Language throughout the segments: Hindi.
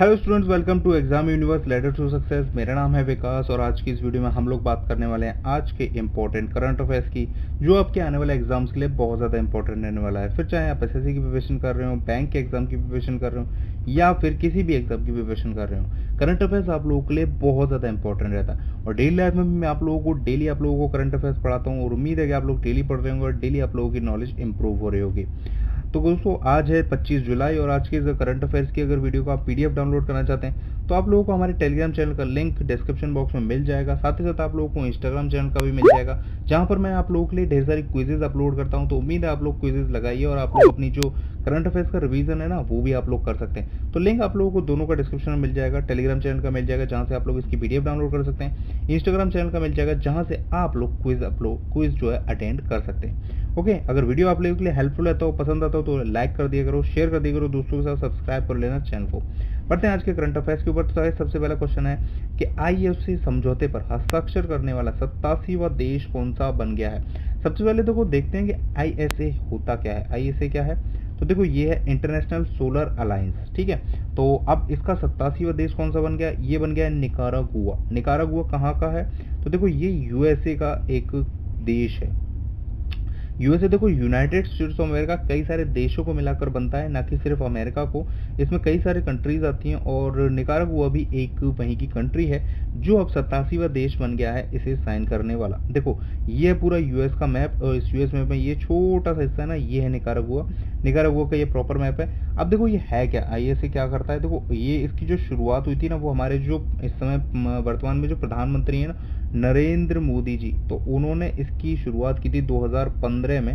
Hello students, welcome to exam universe letter to success. मेरा नाम है विकास और आज की इस वीडियो में हम लोग बात करने वाले हैं आज के इंपॉर्टेंट करंट अफेयर्स की, जो आपके आने वाले एग्जाम्स के लिए बहुत ज़्यादा इंपॉर्टेंट रहने वाला है। फिर चाहे आप एसएससी की प्रिपरेशन कर रहे हो, बैंक के एग्जाम की प्रिपरेशन कर रहे हो या फिर किसी भी एग्जाम की प्रिपरेशन कर रहे हो, करंट अफेयर्स आप लोगों के लिए बहुत ज़्यादा इंपॉर्टेंट रहता है। और डेली लाइफ में मैं आप लोगों को डेली आप लोगों को करंट अफेयर्स पढ़ाता हूँ और उम्मीद है कि आप लोग डेली पढ़ रहे होंगे और डेली आप लोगों की नॉलेज इंप्रूव हो रही होगी। तो दोस्तों, आज है 25 जुलाई और आज के इस करंट अफेयर्स की अगर वीडियो को आप पीडीएफ डाउनलोड करना चाहते हैं तो आप लोगों को हमारे टेलीग्राम चैनल का लिंक डिस्क्रिप्शन बॉक्स में मिल जाएगा। साथ ही साथ आप लोगों को इंस्टाग्राम चैनल का भी मिल जाएगा, जहां पर मैं आप लोगों के लिए ढेर सारी क्विजेज अपलोड करता हूं। तो उम्मीद है आप लोग क्विजेज लगाइए और आप लोग अपनी जो करंट अफेयर्स का रिवीजन है ना, वो भी आप लोग कर सकते हैं। तो लिंक आप लोगों को दोनों का डिस्क्रिप्शन में मिल जाएगा। टेलीग्राम चैनल का मिल जाएगा, जहां से आप लोग इसकी पीडीएफ डाउनलोड कर सकते हैं। इंस्टाग्राम चैनल का मिल जाएगा, जहां से आप लोग क्विज जो है अटेंड कर सकते हैं। ओके, अगर वीडियो आप लोगों के लिए हेल्पफुल है तो पसंद आता हो तो लाइक कर दिया करो, शेयर कर दिया करो दोस्तों के साथ, सब्सक्राइब कर लेना चैनल को। बढ़ते हैं आज के करंट अफेयर्स के ऊपर। तो सबसे पहला क्वेश्चन है कि आईएफसी समझौते पर हस्ताक्षर करने वाला 87वां देश कौन सा बन गया है। सबसे पहले तो देखते हैं कि आईएसए होता क्या है। आईएसए क्या है? तो देखो, ये है इंटरनेशनल सोलर अलायंस। ठीक है, तो अब इसका 87वां देश कौन सा बन गया? ये बन गया निकारागुआ। निकारागुआ कहाँ का है? तो देखो, ये यूएसए का एक देश है। यूएसए देखो, यूनाइटेड स्टेट्स ऑफ अमेरिका कई सारे देशों को मिलाकर बनता है, ना कि सिर्फ अमेरिका को। इसमें कई सारे कंट्रीज आती हैं और निकारागुआ भी एक वहीं की कंट्री है जो अब 87वां देश बन गया है इसे साइन करने वाला। देखो, ये पूरा यूएस का मैप और इस यूएस मैप में ये छोटा सा हिस्सा है ना, ये है निकारागुआ। निकारागुआ का ये प्रॉपर मैप है। अब देखो, ये है क्या? आईएसए क्या करता है? देखो, ये इसकी जो शुरुआत हुई थी ना, वो हमारे जो इस समय वर्तमान में जो प्रधानमंत्री है ना, नरेंद्र मोदी जी, तो उन्होंने इसकी शुरुआत की थी 2015 में,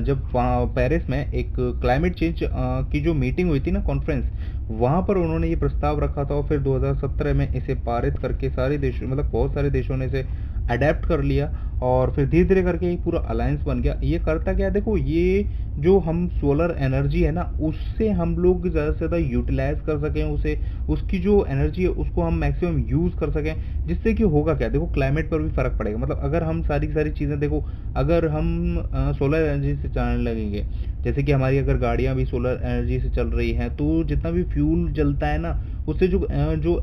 जब वहाँ पेरिस में एक क्लाइमेट चेंज की जो मीटिंग हुई थी ना, कॉन्फ्रेंस, वहाँ पर उन्होंने ये प्रस्ताव रखा था और फिर 2017 में इसे पारित करके सारे देशों, मतलब बहुत सारे देशों ने इसे अडेप्ट कर लिया और फिर धीरे धीरे करके ये पूरा अलायंस बन गया। ये करता क्या है? देखो, ये जो हम सोलर एनर्जी है ना, उससे हम लोग ज़्यादा से ज़्यादा यूटिलाइज कर सकें उसे, उसकी जो एनर्जी है उसको हम मैक्सिमम यूज़ कर सकें, जिससे कि होगा क्या? देखो, क्लाइमेट पर भी फ़र्क पड़ेगा। मतलब अगर हम सारी की सारी चीज़ें, देखो, अगर हम सोलर एनर्जी से चलने लगेंगे, जैसे कि हमारी अगर गाड़ियाँ भी सोलर एनर्जी से चल रही हैं, तो जितना भी फ्यूल जलता है ना, उससे जो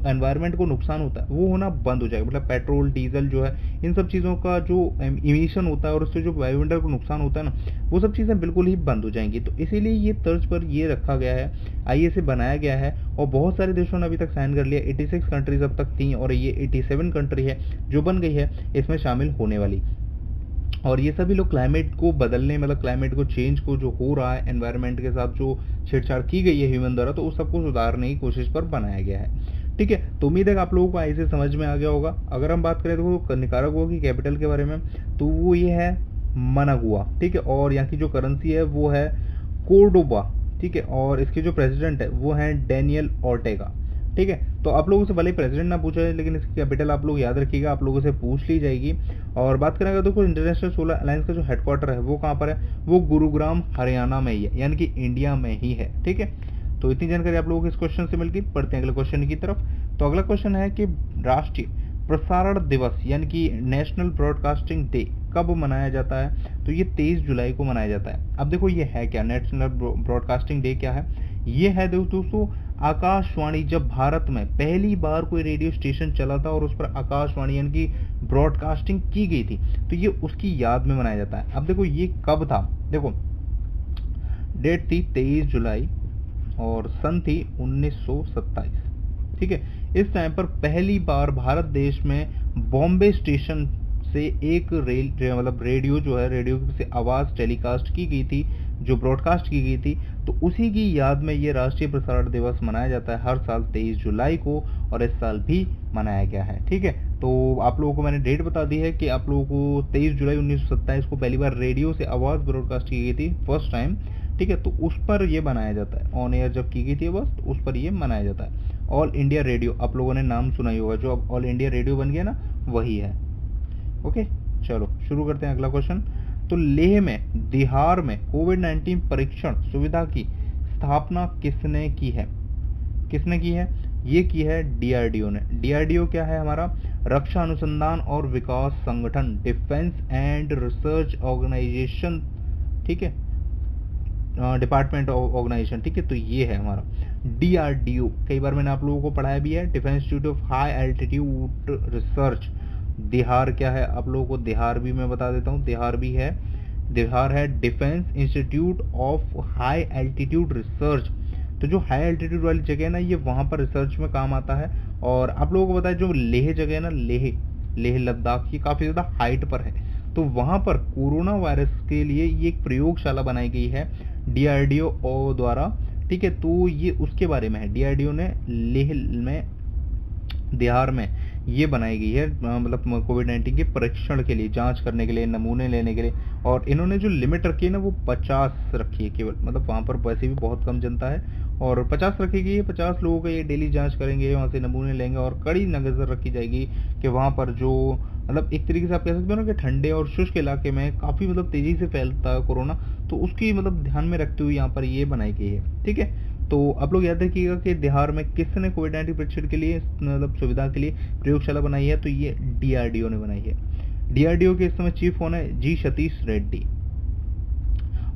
एनवायरनमेंट को नुकसान होता है वो होना बंद हो जाएगा। मतलब पेट्रोल, डीजल जो है, इन सब चीज़ों का जो इमिशन होता है और उससे जो वायुमंडल को नुकसान होता है ना, वो सब चीज़ें बिल्कुल ही बंद हो जाएंगी। तो इसीलिए ये तर्ज पर ये रखा गया है, आईएसए बनाया गया है और बहुत सारे देशों ने अभी तक साइन कर लिया। 86 कंट्रीज अब तक थी और ये 87 कंट्री है जो बन गई है इसमें शामिल होने वाली। और ये सभी लोग क्लाइमेट को बदलने, मतलब क्लाइमेट को चेंज को जो हो रहा है, एनवायरनमेंट के साथ जो छेड़छाड़ की गई है ह्यूमन द्वारा, तो उस सबको सुधारने की कोशिश पर बनाया गया है। ठीक है, तो उम्मीद है कि आप लोगों को ऐसे समझ में आ गया होगा। अगर हम बात करें तो निकारागुआ की कैपिटल के बारे में, तो वो ये है मनागुआ। ठीक है, और यहाँ की जो करेंसी है वो है कोर्डोबा। ठीक है, और इसके जो प्रेसिडेंट है वो है डेनियल ऑर्टेगा। ठीक है, तो आप लोगों से भले ही प्रेसिडेंट ना पूछा है, लेकिन इसकी कैपिटल आप लोग याद रखिएगा, आप लोगों से पूछ ली जाएगी। और बात करेंगे तो इंटरनेशनल सोलर अलायंस का जो हेडक्वार्टर है वो कहाँ पर है? वो गुरुग्राम हरियाणा में ही है, यानी कि इंडिया में ही है। ठीक है, तो इतनी जानकारी आप लोगों को इस क्वेश्चन से मिल गई। पढ़ते हैं अगले क्वेश्चन की तरफ। तो अगला क्वेश्चन है कि राष्ट्रीय प्रसारण दिवस यानी कि नेशनल ब्रॉडकास्टिंग डे कब मनाया जाता है? तो ये 23 जुलाई को मनाया जाता है। अब देखो, ये है क्या? नेशनल ब्रॉडकास्टिंग डे क्या है? ये है दोस्तों आकाशवाणी, जब भारत में पहली बार कोई रेडियो स्टेशन चला था और उस पर आकाशवाणी यानी कि ब्रॉडकास्टिंग की गई थी, तो ये उसकी याद में मनाया जाता है। अब देखो, ये कब था? देखो, डेट थी 23 जुलाई और सन थी 1927। ठीक है, इस टाइम पर पहली बार भारत देश में बॉम्बे स्टेशन से एक मतलब रेडियो जो है, रेडियो से आवाज़ टेलीकास्ट की गई थी, जो ब्रॉडकास्ट की गई थी। तो उसी की याद में ये राष्ट्रीय प्रसारण दिवस मनाया जाता है हर साल 23 जुलाई को, और इस साल भी मनाया गया है। ठीक है, तो आप लोगों को मैंने डेट बता दी है कि आप लोगों को 23 जुलाई 1927 को पहली बार रेडियो से आवाज़ ब्रॉडकास्ट की गई थी, फर्स्ट टाइम। ठीक है, तो उस पर ये मनाया जाता है, ऑन एयर जब की गई थी बस, तो उस पर ये मनाया जाता है। ऑल इंडिया रेडियो, आप लोगों ने नाम सुना ही होगा, जो अब ऑल इंडिया रेडियो बन गया ना, वही है। ओके, चलो शुरू करते हैं अगला क्वेश्चन। तो लेह में, बिहार में कोविड-19 परीक्षण सुविधा की स्थापना किसने की है? किसने की है? ये की है डीआरडीओ ने। डीआरडीओ क्या है? हमारा रक्षा अनुसंधान और विकास संगठन, डिफेंस एंड रिसर्च ऑर्गेनाइजेशन। ठीक है, डिपार्टमेंट ऑफ ऑर्गेनाइजेशन। ठीक है, तो ये है हमारा। DRDO, कई बार मैंने आप लोगों को पढ़ाया भी है, defence institute of high altitude research. दिहार क्या है, आप लोगों को दिहार भी मैं बता देता हूँ, दिहार भी है, दिहार है defence institute of high altitude research. तो जो हाई एल्टीट्यूड वाली जगह है ना, ये वहाँ पर रिसर्च में काम आता है। और आप लोगों को पता है जो लेह जगह है ना, लेह लेह लद्दाख, ये काफ़ी ज़्यादा हाइट पर है, तो वहाँ पर कोरोना वायरस के लिए ये एक प्रयोगशाला बनाई गई है DRDO द्वारा, ठीक है। तो ये उसके बारे में है, DRDO ने लेह में, बिहार में ये बनाई गई है, मतलब कोविड-19 के परीक्षण के लिए, जांच करने के लिए, नमूने लेने के लिए। और इन्होंने जो लिमिट रखी है ना, वो 50 रखी है केवल, मतलब वहाँ पर वैसे भी बहुत कम जनता है, और 50 रखी गई है। 50 लोगों का ये डेली जांच करेंगे, वहाँ से नमूने लेंगे, और कड़ी नज़र रखी जाएगी कि वहाँ पर जो, मतलब एक तरीके से आप कह सकते हो ना कि ठंडे और शुष्क इलाके में काफ़ी मतलब तेज़ी से फैलता है कोरोना, तो उसकी मतलब ध्यान में रखते हुए यहाँ पर ये बनाई गई है, ठीक है। तो आप लोग याद रखिएगा कि बिहार में किसने कोविड-19 परीक्षण के लिए, मतलब सुविधा के लिए प्रयोगशाला बनाई है, तो ये DRDO ने बनाई है। DRDO के इस समय चीफ कौन है, जी सतीश रेड्डी।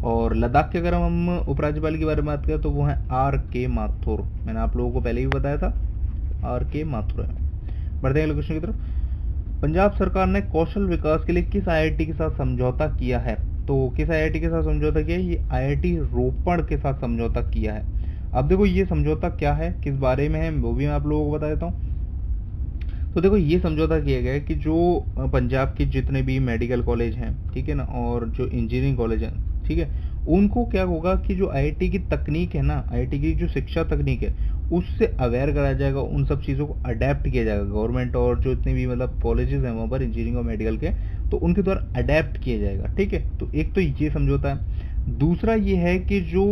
और लद्दाख के अगर हम उपराज्यपाल के बारे में बात करें तो वो है RK माथुर, मैंने आप लोगों को पहले ही बताया था, RK माथुर है। बढ़ते हैं अगले क्वेश्चन की तरफ। पंजाब सरकार ने कौशल विकास के लिए किस IIT के साथ समझौता किया है, तो किस IIT के साथ समझौता किया है, ये IIT रोपड़ के साथ समझौता किया है। अब देखो ये समझौता क्या है, किस बारे में है, वो भी मैं आप लोगों को बता देता हूँ। तो देखो ये समझौता किया गया है कि जो पंजाब के जितने भी मेडिकल कॉलेज हैं, ठीक है ना, और जो इंजीनियरिंग कॉलेज हैं, ठीक है, उनको क्या होगा कि जो IIT की तकनीक है ना, IIT की जो शिक्षा तकनीक है, उससे अवेयर कराया जाएगा, उन सब चीज़ों को अडेप्ट किया जाएगा। गवर्नमेंट और जो इतने भी मतलब कॉलेजेस हैं वहाँ पर इंजीनियरिंग और मेडिकल के, तो उनके द्वारा अडेप्ट किया जाएगा, ठीक है। तो एक तो ये समझौता है। दूसरा ये है कि जो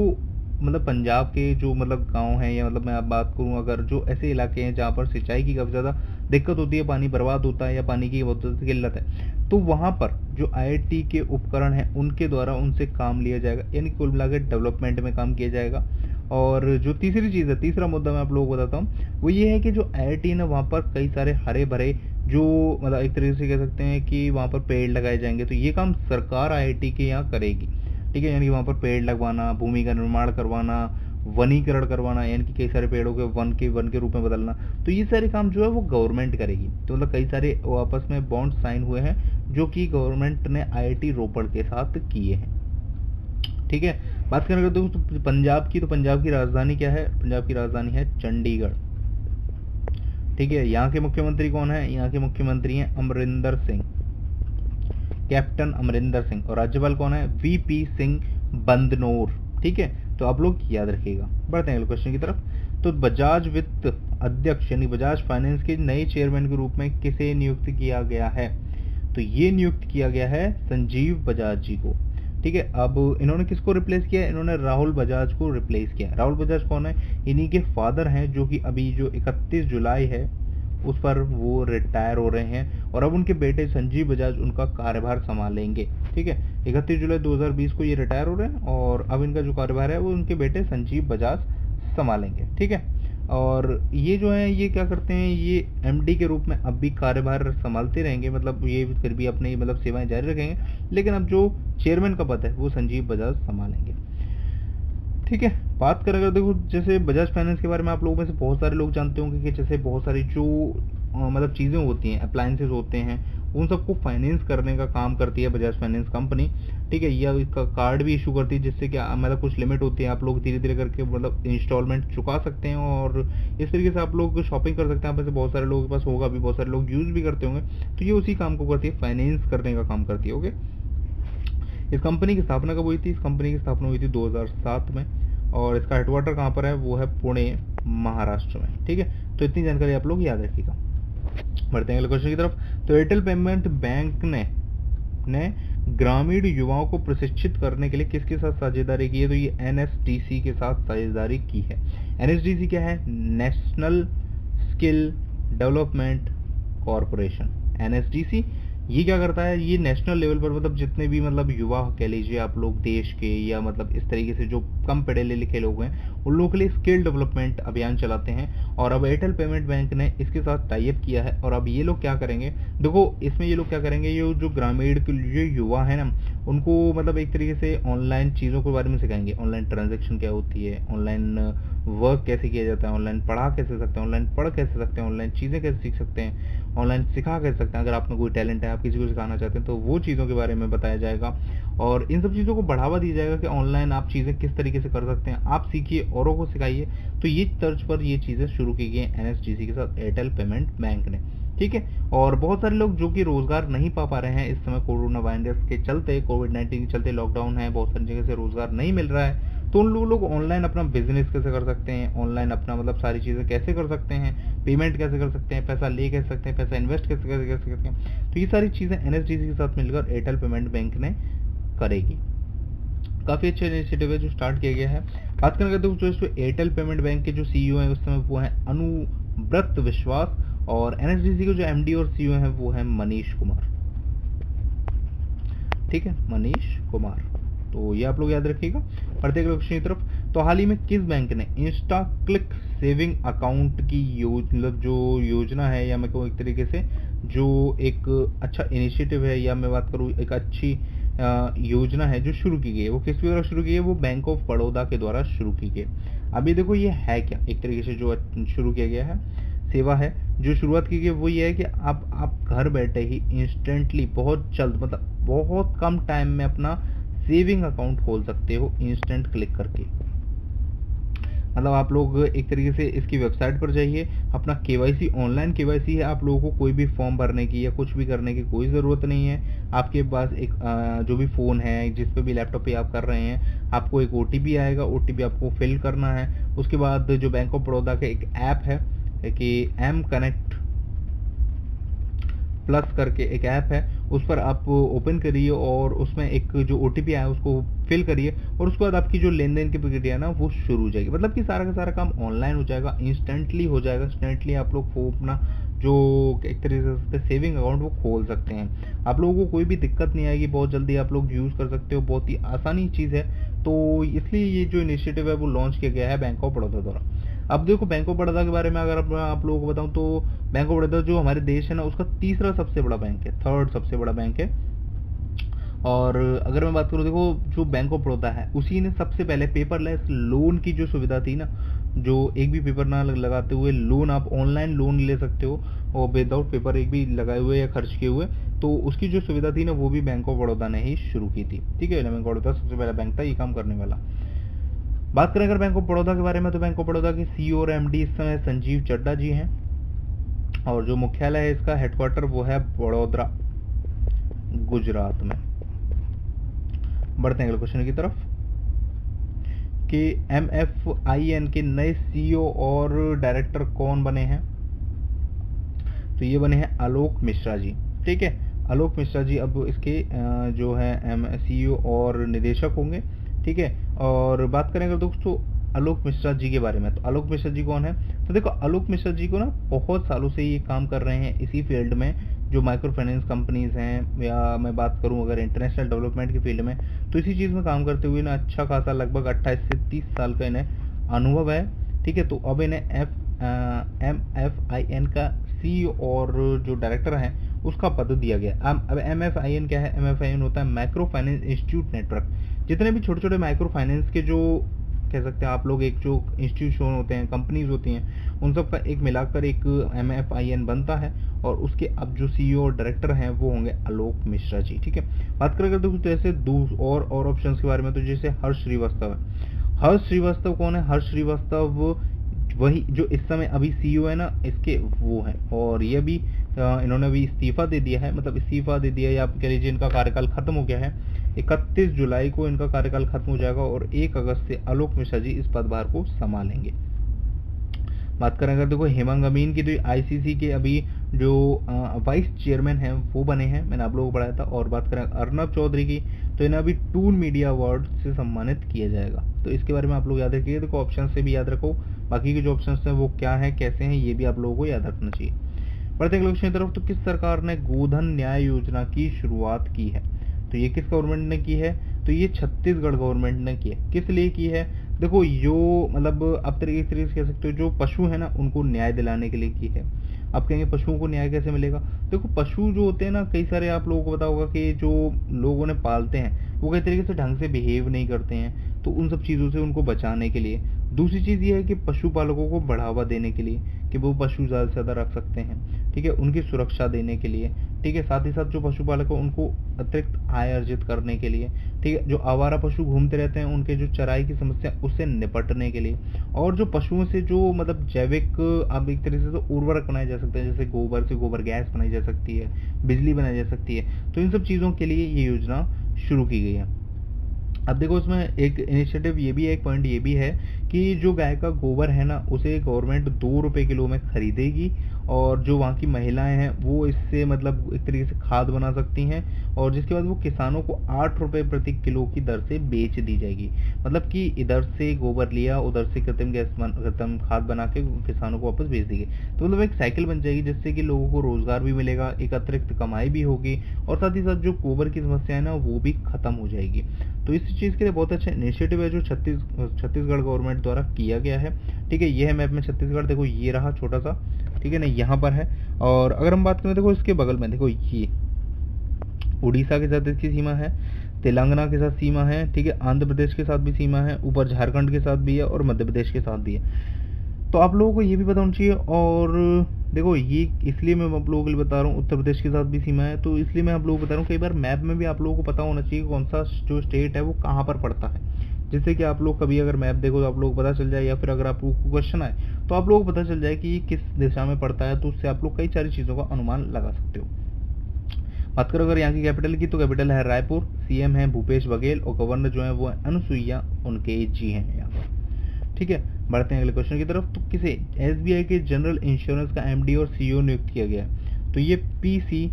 मतलब पंजाब के जो मतलब गांव हैं, या मतलब मैं आप बात करूं अगर जो ऐसे इलाके हैं जहाँ पर सिंचाई की काफ़ी ज़्यादा दिक्कत होती है, पानी बर्बाद होता है या पानी की बहुत ज़्यादा किल्लत है, तो वहाँ पर जो IIT के उपकरण हैं उनके द्वारा उनसे काम लिया जाएगा, यानी कुल मिलाकर डेवलपमेंट में काम किया जाएगा। और जो तीसरी चीज़ है, तीसरा मुद्दा मैं आप लोगों को बताता हूँ, वो ये है कि जो IIT ना, वहाँ पर कई सारे हरे भरे जो मतलब एक तरीके से कह सकते हैं कि वहाँ पर पेड़ लगाए जाएंगे, तो ये काम सरकार IIT के यहाँ करेगी, ठीक है। यानी कि वहाँ पर पेड़ लगवाना, भूमि का निर्माण करवाना, वनीकरण करवाना, यानी कि कई सारे पेड़ों के वन के रूप में बदलना, तो ये सारे काम जो है वो गवर्नमेंट करेगी। तो मतलब कई सारे आपस में बॉन्ड साइन हुए हैं जो कि गवर्नमेंट ने IIT रोपड़ के साथ किए हैं, ठीक है। बात करें तो पंजाब की, तो पंजाब की राजधानी क्या है, पंजाब की राजधानी है चंडीगढ़, ठीक है। यहाँ के मुख्यमंत्री कौन है, यहाँ के मुख्यमंत्री हैं अमरिंदर सिंह, कैप्टन अमरिंदर सिंह। और राज्यपाल कौन है, VP सिंह बदनौर, ठीक है। तो आप लोग याद रखिएगा। बढ़ते हैं अगले क्वेश्चन की तरफ। तो बजाज वित्त अध्यक्ष यानी बजाज फाइनेंस के नए चेयरमैन के रूप में किसे नियुक्त किया गया है, तो ये नियुक्त किया गया है संजीव बजाज जी को, ठीक है। अब इन्होंने किसको रिप्लेस किया है, इन्होंने राहुल बजाज को रिप्लेस किया। राहुल बजाज कौन है, इन्हीं के फादर हैं, जो कि अभी जो 31 जुलाई है उस पर वो रिटायर हो रहे हैं, और अब उनके बेटे संजीव बजाज उनका कार्यभार संभालेंगे, ठीक है। 31 जुलाई 2020 को ये रिटायर हो रहे हैं, और अब इनका जो कार्यभार है वो उनके बेटे संजीव बजाज संभालेंगे, ठीक है। और ये जो है ये क्या करते हैं, ये MD के रूप में अब भी कार्यभार संभालते रहेंगे, मतलब ये फिर भी अपनी मतलब सेवाएं जारी रखेंगे, लेकिन अब जो चेयरमैन का पद है वो संजीव बजाज संभालेंगे, ठीक है। बात करें अगर देखो जैसे बजाज फाइनेंस के बारे में आप लोगों में से बहुत सारे लोग जानते होंगे कि जैसे बहुत सारी जो मतलब चीज़ें होती हैं, अप्लायंसेस होते हैं, उन सबको फाइनेंस करने का काम करती है बजाज फाइनेंस कंपनी, ठीक है। या इसका कार्ड भी इशू करती है, जिससे कि मतलब कुछ लिमिट होती है, आप लोग धीरे धीरे करके मतलब इंस्टॉलमेंट चुका सकते हैं, और इस तरीके से आप लोग शॉपिंग कर सकते हैं। आप ऐसे बहुत सारे लोगों के पास होगा भी, बहुत सारे लोग यूज़ भी करते होंगे, तो ये उसी काम को करती है, फाइनेंस करने का काम करती है, ओके। इस कंपनी की स्थापना कब हुई थी, इस कंपनी की स्थापना हुई थी 2007 में, और इसका हेडक्वार्टर कहाँ पर है, वो है पुणे महाराष्ट्र में, ठीक है। तो इतनी जानकारी आप लोग याद रखिएगा। बढ़ते हैं अगले क्वेश्चन की तरफ। तो एयरटेल पेमेंट बैंक ने ग्रामीण युवाओं को प्रशिक्षित करने के लिए किसके साथ साझेदारी की है, तो ये NSDC के साथ साझेदारी की है। NSDC क्या है, national skill development corporation. NSDC ये क्या करता है, ये नेशनल लेवल पर मतलब जितने भी मतलब युवा कह लीजिए आप लोग देश के, या मतलब इस तरीके से जो कम पढ़े लिखे लोग हैं, उन लोगों के लिए स्किल डेवलपमेंट अभियान चलाते हैं। और अब एयरटेल पेमेंट बैंक ने इसके साथ टाई अप किया है। और अब ये लोग क्या करेंगे, देखो इसमें ये लोग क्या करेंगे, ये जो ग्रामीण के जो युवा है ना, उनको मतलब एक तरीके से ऑनलाइन चीज़ों के बारे में सिखाएंगे। ऑनलाइन ट्रांजेक्शन क्या होती है, ऑनलाइन वर्क कैसे किया जाता है, ऑनलाइन पढ़ा कैसे सकते हैं, ऑनलाइन पढ़ कैसे सकते हैं, ऑनलाइन चीज़ें कैसे सीख सकते हैं, ऑनलाइन सिखा कैसे सकते हैं। अगर आप में कोई टैलेंट है, आप किसी को सिखाना चाहते हैं, तो वो चीज़ों के बारे में बताया जाएगा। और इन सब चीज़ों को बढ़ावा दिया जाएगा कि ऑनलाइन आप चीज़ें किस तरीके से कर सकते हैं, आप सीखिए, औरों को सिखाइए। तो ये तर्ज पर ये चीज़ें शुरू की गई हैं एनएसडीसी के साथ एयरटेल पेमेंट बैंक ने, ठीक है। और बहुत सारे लोग जो कि रोजगार नहीं पा रहे हैं इस समय कोरोना वायरस के चलते, कोविड-19 के चलते लॉकडाउन है, बहुत सारी जगह से रोजगार नहीं मिल रहा है, तो उन लोग ऑनलाइन अपना बिजनेस कैसे कर सकते हैं, ऑनलाइन अपना मतलब सारी चीज़ें कैसे कर सकते हैं, पेमेंट कैसे कर सकते हैं, पैसा ले कैसे सकते हैं, पैसा इन्वेस्ट कैसे कर सकते हैं। तो ये सारी चीज़ें एनएसडीसी के साथ मिलकर एयरटेल पेमेंट बैंक ने करेगी। काफ़ी अच्छा इनिशिएटिव है जो स्टार्ट किया गया है। बात करेंगे तो जो एयरटेल पेमेंट बैंक के जो सीईओ हैं उस समय वो हैं अनुव्रत विश्वास, और एनएसडीसी के जो एमडी और सीईओ हैं वो हैं मनीष कुमार, ठीक है, मनीष कुमार। तो ये आप लोग याद रखिएगा। बढ़ते क्वेश्चन की तरफ। तो हाल ही में किस बैंक ने इंस्टा क्लिक सेविंग अकाउंट की मतलब जो योजना है, या मैं कहूँ एक तरीके से जो एक अच्छा इनिशिएटिव है, या मैं बात करूँ एक अच्छी योजना है जो शुरू की गई है, वो किस द्वारा शुरू की है, वो बैंक ऑफ बड़ौदा के द्वारा शुरू की गई। अभी देखो ये है क्या, एक तरीके से जो शुरू किया गया है सेवा है जो शुरुआत की गई, वो ये है कि आप घर बैठे ही इंस्टेंटली बहुत जल्द मतलब बहुत कम टाइम में अपना सेविंग अकाउंट खोल सकते हो इंस्टेंट क्लिक करके। मतलब आप लोग एक तरीके से इसकी वेबसाइट पर जाइए, अपना केवाईसी ऑनलाइन केवाईसी है, आप लोगों को कोई भी फॉर्म भरने की या कुछ भी करने की कोई ज़रूरत नहीं है। आपके पास एक जो भी फ़ोन है, जिस पे भी लैपटॉप पे आप कर रहे हैं, आपको एक ओटीपी आएगा, ओटीपी आपको फिल करना है। उसके बाद जो बैंक ऑफ बड़ौदा का एक ऐप है कि एम कनेक्ट प्लस करके एक ऐप है, उस पर आप ओपन करिए और उसमें एक जो ओटीपी आया उसको फिल करिए, और उसके बाद आपकी जो लेन देन की प्रक्रिया है ना वो शुरू हो जाएगी। मतलब कि सारा का सारा काम ऑनलाइन हो जाएगा, इंस्टेंटली हो जाएगा। इंस्टेंटली आप लोग को अपना जो एक तरीके से सेविंग अकाउंट वो खोल सकते हैं। आप लोगों को कोई भी दिक्कत नहीं आएगी, बहुत जल्दी आप लोग यूज़ कर सकते हो, बहुत ही आसानी चीज़ है। तो इसलिए ये जो इनिशिएटिव है वो लॉन्च किया गया है बैंक ऑफ बड़ौदा द्वारा। अब देखो बैंक ऑफ बड़ौदा के बारे में अगर आप लोगों को बताऊं, तो बैंक ऑफ बड़ौदा जो हमारे देश है ना उसका तीसरा सबसे बड़ा बैंक है, थर्ड सबसे बड़ा बैंक है। और अगर मैं बात करूँ, देखो जो बैंक ऑफ बड़ौदा है उसी ने सबसे पहले पेपरलेस लोन की जो सुविधा थी ना, जो एक भी पेपर ना लगाते हुए लोन, आप ऑनलाइन लोन ले सकते हो और विदाउट पेपर एक भी लगाए हुए या खर्च किए हुए, तो उसकी जो सुविधा थी ना वो भी बैंक ऑफ बड़ौदा ने ही शुरू की थी, ठीक है। बैंक ऑफ बड़ौदा सबसे पहला बैंक था ये काम करने वाला। बात करें अगर बैंक ऑफ बड़ौदा के बारे में, तो बैंक ऑफ बड़ौदा के सीईओ और एमडी इस समय संजीव चड्डा जी हैं, और जो मुख्यालय है इसका हेडक्वार्टर वो है बड़ौदा गुजरात में। बढ़ते हैं अगले क्वेश्चन की तरफ कि MFIN के नए सीईओ और डायरेक्टर कौन बने हैं। तो ये बने हैं आलोक मिश्रा जी, ठीक है। आलोक मिश्रा जी अब इसके जो है सीईओ और निदेशक होंगे, ठीक है। और बात करें अगर दोस्तों आलोक मिश्रा जी के बारे में, तो आलोक मिश्रा जी कौन है। तो देखो आलोक मिश्रा जी को ना बहुत सालों से ये काम कर रहे हैं इसी फील्ड में, जो माइक्रो फाइनेंस कंपनीज हैं, या मैं बात करूं अगर इंटरनेशनल डेवलपमेंट की फील्ड में, तो इसी चीज़ में काम करते हुए ना अच्छा खासा लगभग 28 से 30 साल का इन्हें अनुभव है, ठीक है। तो अब इन्हें MFIN का सीईओ और जो डायरेक्टर हैं उसका पद दिया गया। अब MFIN क्या है, MFIN होता है माइक्रो फाइनेंस इंस्टीट्यूट नेटवर्क। जितने भी छोटे छोटे माइक्रो फाइनेंस के जो कह सकते हैं आप लोग एक जो इंस्टीट्यूशन होते हैं, कंपनीज होती हैं, उन सब का एक मिलाकर एक MFIN बनता है, और उसके अब जो सीईओ और डायरेक्टर हैं वो होंगे आलोक मिश्रा जी, ठीक है। बात करें दोस्तों जैसे और ऑप्शंस के बारे में, तो जैसे हर्ष श्रीवास्तव है। हर्ष श्रीवास्तव कौन है, हर्ष श्रीवास्तव वही जो इस समय अभी सीईओ है ना इसके वो हैं, और ये भी इन्होंने भी इस्तीफा दे दिया है, मतलब इस्तीफा दे दिया या आप कह लीजिए इनका कार्यकाल खत्म हो गया है। 31 जुलाई को इनका कार्यकाल खत्म हो जाएगा और 1 अगस्त से आलोक मिश्रा जी इस पदभार को संभालेंगे। बात करें अगर देखो हेमंत अमीन की, तो आईसीसी के अभी जो वाइस चेयरमैन हैं वो बने हैं, मैंने आप लोगों को पढ़ाया था। और बात करें अर्नब चौधरी की, तो इन्हें अभी टून मीडिया अवार्ड से सम्मानित किया जाएगा। तो इसके बारे में आप लोग याद रखिए, देखो ऑप्शन से भी याद रखो, बाकी के जो ऑप्शन हैं वो क्या है कैसे हैं ये भी आप लोगों को याद रखना चाहिए। बढ़ते हैं अगले क्वेश्चन की तरफ। तो किस सरकार ने गोधन न्याय योजना की शुरुआत की है? तो ये किस गवर्नमेंट ने की है? तो ये छत्तीसगढ़ गवर्नमेंट ने की है। किस लिए की है? देखो जो मतलब आप एक तरीके से कह सकते हो जो पशु है ना उनको न्याय दिलाने के लिए की है। आप कहेंगे पशुओं को न्याय कैसे मिलेगा? देखो पशु जो होते हैं ना, कई सारे आप लोगों को पता होगा कि जो लोग उन्हें पालते हैं वो कई तरीके से ढंग से बिहेव नहीं करते हैं, तो उन सब चीज़ों से उनको बचाने के लिए। दूसरी चीज़ ये है कि पशुपालकों को बढ़ावा देने के लिए कि वो पशु ज़्यादा से ज़्यादा रख सकते हैं, ठीक है, उनकी सुरक्षा देने के लिए, ठीक है, साथ ही साथ जो पशुपालक है उनको अतिरिक्त आय अर्जित करने के लिए, ठीक है, जो आवारा पशु घूमते रहते हैं उनके जो चराई की समस्या उससे निपटने के लिए, और जो पशुओं से जो मतलब जैविक आप एक तरीके से तो उर्वरक बनाए जा सकते हैं, जैसे गोबर से गोबर गैस बनाई जा सकती है, बिजली बनाई जा सकती है, तो इन सब चीज़ों के लिए ये योजना शुरू की गई है। अब देखो इसमें एक इनिशिएटिव ये भी है, एक पॉइंट ये भी है कि जो गाय का गोबर है ना उसे गवर्नमेंट 2 रुपए किलो में खरीदेगी, और जो वहाँ की महिलाएं हैं वो इससे मतलब एक तरीके से खाद बना सकती हैं, और जिसके बाद वो किसानों को 8 रुपए प्रति किलो की दर से बेच दी जाएगी। मतलब कि इधर से गोबर लिया, उधर से कृत्रिम खाद बना के किसानों को वापस बेच देंगे, तो मतलब एक साइकिल बन जाएगी जिससे कि लोगों को रोजगार भी मिलेगा, एक अतिरिक्त कमाई भी होगी, और साथ ही साथ जो गोबर की समस्या है ना वो भी खत्म हो जाएगी। तो इस चीज़ के लिए बहुत अच्छा इनिशिएटिव है जो छत्तीसगढ़ गवर्नमेंट द्वारा किया गया है, ठीक है। ये है मैप में छत्तीसगढ़, देखो ये रहा छोटा सा, ठीक है ना, यहाँ पर है। और अगर हम बात करें देखो इसके बगल में देखो ये उड़ीसा के साथ इसकी सीमा है, तेलंगाना के साथ सीमा है, ठीक है, आंध्र प्रदेश के साथ भी सीमा है, ऊपर झारखंड के साथ भी है और मध्य प्रदेश के साथ भी है। तो आप लोगों को ये भी पता होना चाहिए। और देखो ये इसलिए मैं आप लोगों के लिए बता रहा हूँ, उत्तर प्रदेश के साथ भी सीमा है, तो इसलिए मैं आप लोगों को बता रहा हूँ कई बार मैप में भी आप लोगों को पता होना चाहिए कौन सा जो स्टेट है वो कहाँ पर पड़ता है, जिससे कि आप लोग कभी अगर मैप देखो तो आप लोग को पता चल जाए, या फिर अगर आप लोग को क्वेश्चन आए तो आप लोगों को पता चल जाए कि ये किस दिशा में पड़ता है, तो उससे आप लोग कई सारी चीज़ों का अनुमान लगा सकते हो। बात करो अगर यहाँ की कैपिटल की, तो कैपिटल है रायपुर, सीएम है भूपेश बघेल, और गवर्नर जो है वो है अनुसुईया उनके जी हैं यहाँ पर, ठीक है। बढ़ते हैं अगले क्वेश्चन की तरफ। तो किसे एसबीआई के जनरल इंश्योरेंस का एमडी और सीईओ नियुक्त किया गया है? तो ये पीसी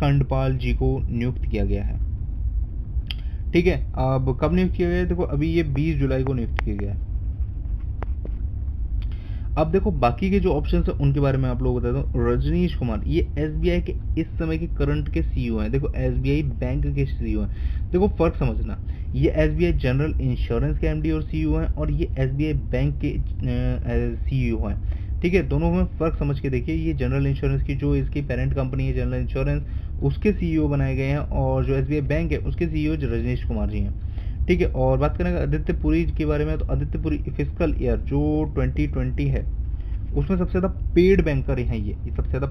कंडपाल जी को नियुक्त किया गया है, ठीक है। अब कब नियुक्त किया गया है? देखो अभी ये 20 जुलाई को नियुक्त किया गया है। अब देखो बाकी के जो ऑप्शन है उनके बारे में आप लोगों को बता दूं। रजनीश कुमार ये एसबीआई के इस समय के करंट के सीईओ हैं। देखो एसबीआई बैंक के सीईओ हैं, देखो फर्क समझना, ये एसबीआई जनरल इंश्योरेंस के एमडी और सीईओ हैं, और ये एसबीआई बैंक के सीईओ हैं, ठीक है। दोनों में फर्क समझ के देखिए। ये जनरल इंश्योरेंस की जो इसकी पेरेंट कंपनी है जनरल इंश्योरेंस, उसके सीईओ बनाए गए हैं, और जो एसबीआई बैंक है उसके सीईओ रजनीश कुमार जी हैं, ठीक है। और बात करेंगे आदित्य पुरी के बारे में, तो आदित्य पुरी फिजिकल ईयर जो 2020 है उसमें सबसे ज़्यादा पेड बैंकर हैं, ये सबसे ज़्यादा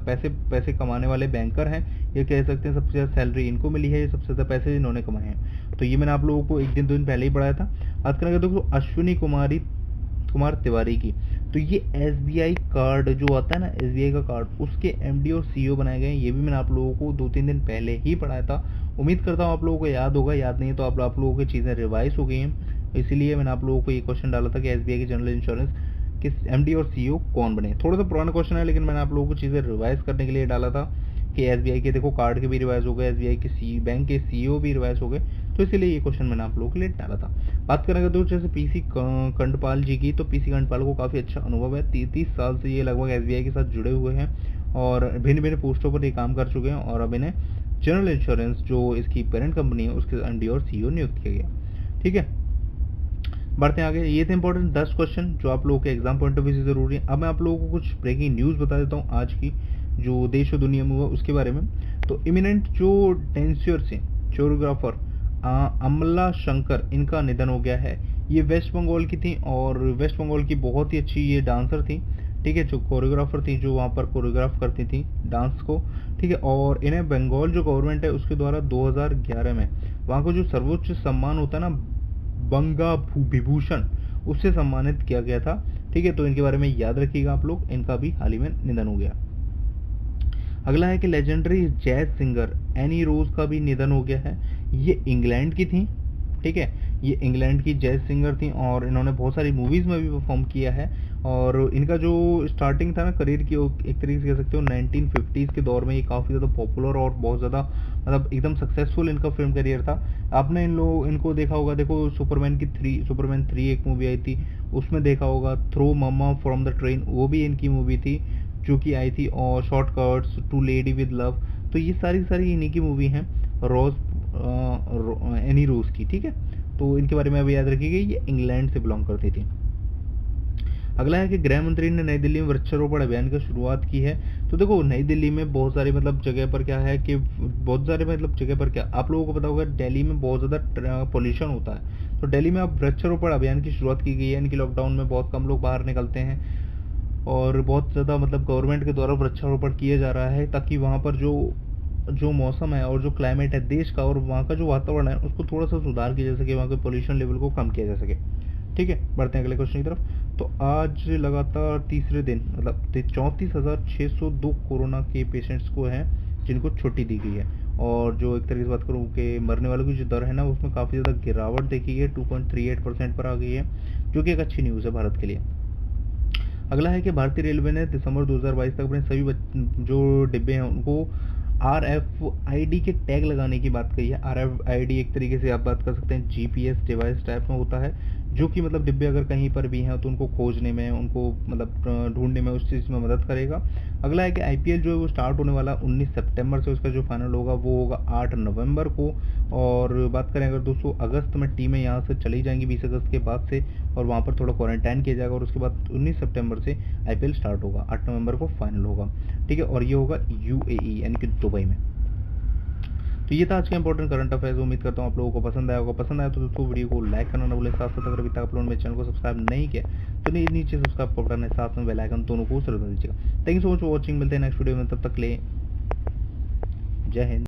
पैसे कमाने वाले बैंकर हैं, ये कह सकते हैं। सबसे ज़्यादा सैलरी इनको मिली है, ये सबसे ज़्यादा पैसे इन्होंने कमाए हैं। तो ये मैंने आप लोगों को एक दिन 2 दिन पहले ही पढ़ाया था। बात करेंगे दोस्तों अश्विनी कुमार तिवारी की, तो ये एसबीआई कार्ड जो आता है ना, एसबीआई का कार्ड, उसके एमडी और सीईओ बनाए गए हैं। ये भी मैंने आप लोगों को 2-3 दिन पहले ही पढ़ाया था। उम्मीद करता हूँ आप लोगों को याद होगा, याद नहीं तो आप लोगों की चीज़ें रिवाइज हो गई हैं, इसीलिए मैंने आप लोगों को ये क्वेश्चन डाला था कि एसबीआई की जनरल इंश्योरेंस किस एमडी और सीईओ कौन बने। थोड़ा सा पुराना क्वेश्चन है, लेकिन मैंने आप लोगों को चीज़ें रिवाइज करने के लिए डाला था कि एसबीआई के देखो कार्ड के भी रिवाइज हो गए, एसबीआई के बैंक के सीईओ भी रिवाइज हो गए, तो इसीलिए ये क्वेश्चन मैंने आप लोगों के लिए डाला था। बात करेंगे तो जैसे पीसी कंडपाल जी की, तो पीसी कंडपाल को काफ़ी अच्छा अनुभव है, 30 साल से ये लगभग एसबीआई के साथ जुड़े हुए हैं, और भिन्न भिन्न पोस्टों पर ये काम कर चुके हैं, और अब इन्हें जनरल इंश्योरेंस जो इसकी पेरेंट कंपनी है उसके एमडी और सीईओ नियुक्त किया गया, ठीक है। बढ़ते हैं आगे। ये थे इंपॉर्टेंट 10 क्वेश्चन जो आप लोगों के एग्जाम पॉइंट ऑफ व्यू से जरूरी है। अब मैं आप लोगों को कुछ ब्रेकिंग न्यूज़ बता देता हूँ आज की, जो देश और दुनिया में हुआ उसके बारे में। तो इमिनेंट जो डांसर से कोरियोग्राफर अमला शंकर, इनका निधन हो गया है। ये वेस्ट बंगाल की थी, और वेस्ट बंगाल की बहुत ही अच्छी ये डांसर थी, ठीक है, जो कोरियोग्राफर थी, जो वहाँ पर कोरियोग्राफ करती थी डांस को, ठीक है। और इन्हें बंगाल जो गवर्नमेंट है उसके द्वारा 2011 में वहाँ को जो सर्वोच्च सम्मान होता है ना, बंगा विभूषण, उससे सम्मानित किया गया था, ठीक है। तो इनके बारे में याद रखिएगा आप लोग, इनका भी हाल ही में निधन हो गया। अगला है कि लेजेंडरी जैज सिंगर एनी रोज का भी निधन हो गया है। ये इंग्लैंड की थी, ठीक है, ये इंग्लैंड की जैज सिंगर थी, और इन्होंने बहुत सारी मूवीज़ में भी परफॉर्म किया है। और इनका जो स्टार्टिंग था ना करियर की, एक तरीके से कह सकते हो 1950s के दौर में ये काफ़ी ज़्यादा पॉपुलर और बहुत ज़्यादा मतलब एकदम सक्सेसफुल इनका फिल्म करियर था। आपने इनको देखा होगा, देखो सुपरमैन 3 एक मूवी आई थी, उसमें देखा होगा। Throw momma from the train, वो भी इनकी मूवी थी। जो कि आई थी, और shortcuts, to lady with love. तो ये सारी इन्हीं की मूवी हैं, रोज एनी रोज की, ठीक है। तो इनके बारे में अभी याद रखिएगा, ये इंग्लैंड से बिलोंग करती थी। अगला है कि गृह मंत्री ने नई दिल्ली में वृक्षारोपण अभियान की शुरुआत की है। तो देखो, नई दिल्ली में बहुत सारी मतलब जगह पर क्या है कि बहुत सारे मतलब जगह पर क्या, आप लोगों को पता होगा दिल्ली में बहुत ज़्यादा पोल्यूशन होता है। तो दिल्ली में अब वृक्षारोपण अभियान की शुरुआत की गई है। इनकी लॉकडाउन में बहुत कम लोग बाहर निकलते हैं, और बहुत ज़्यादा मतलब गवर्नमेंट के द्वारा वृक्षारोपण किया जा रहा है, ताकि वहाँ पर जो जो मौसम है और जो क्लाइमेट है देश का, और वहाँ का जो वातावरण है, उसको थोड़ा सा सुधार किया जा सके, वहाँ के पोल्यूशन लेवल को कम किया जा सके। ठीक है, बढ़ते हैं अगले क्वेश्चन की तरफ। तो आज लगातार तीसरे दिन मतलब 34,602 कोरोना के पेशेंट्स को हैं जिनको छुट्टी दी गई है। और जो एक तरीके से बात करूँ कि मरने वालों की जो दर है ना, उसमें काफ़ी ज़्यादा गिरावट देखी गई है, 2.38% पर आ गई है, जो कि एक अच्छी न्यूज़ है भारत के लिए। अगला है कि भारतीय रेलवे ने दिसंबर 2022 तक अपने सभी जो डिब्बे हैं उनको RFID के टैग लगाने की बात कही है। RFID एक तरीके से आप बात कर सकते हैं GPS डिवाइस टाइप में होता है, जो कि मतलब डिब्बे अगर कहीं पर भी हैं तो उनको खोजने में, उनको मतलब ढूंढने में, उस चीज़ में मदद करेगा। अगला है कि IPL जो है वो स्टार्ट होने वाला 19 सितंबर से, उसका जो फाइनल होगा वो होगा 8 नवंबर को। और बात करें अगर दोस्तों, अगस्त में टीमें यहाँ से चली जाएंगी 20 अगस्त के बाद से, और वहाँ पर थोड़ा क्वारंटाइन किया जाएगा, और उसके बाद 19 सितंबर से IPL स्टार्ट होगा, 8 नवंबर को फाइनल होगा, ठीक है। और ये होगा UAE यानी कि दुबई में। तो ये था आज का इंपॉर्टेंट करंट अफेयर्स। उम्मीद करता हूँ आप लोगों को पसंद आया होगा। पसंद आया तो दोस्तों वीडियो को लाइक करना ना भूलें। साथ साथ अगर अभी तक आप लोगों ने मेरे चैनल को सब्सक्राइब नहीं किया तो नीचे सब्सक्राइब का बटन है, साथ में बेल आइकन, दोनों को जरूर दीजिएगा। Thank you so much for watching. मिलते हैं नेक्स्ट वीडियो में, तब तक ले जय हिंद।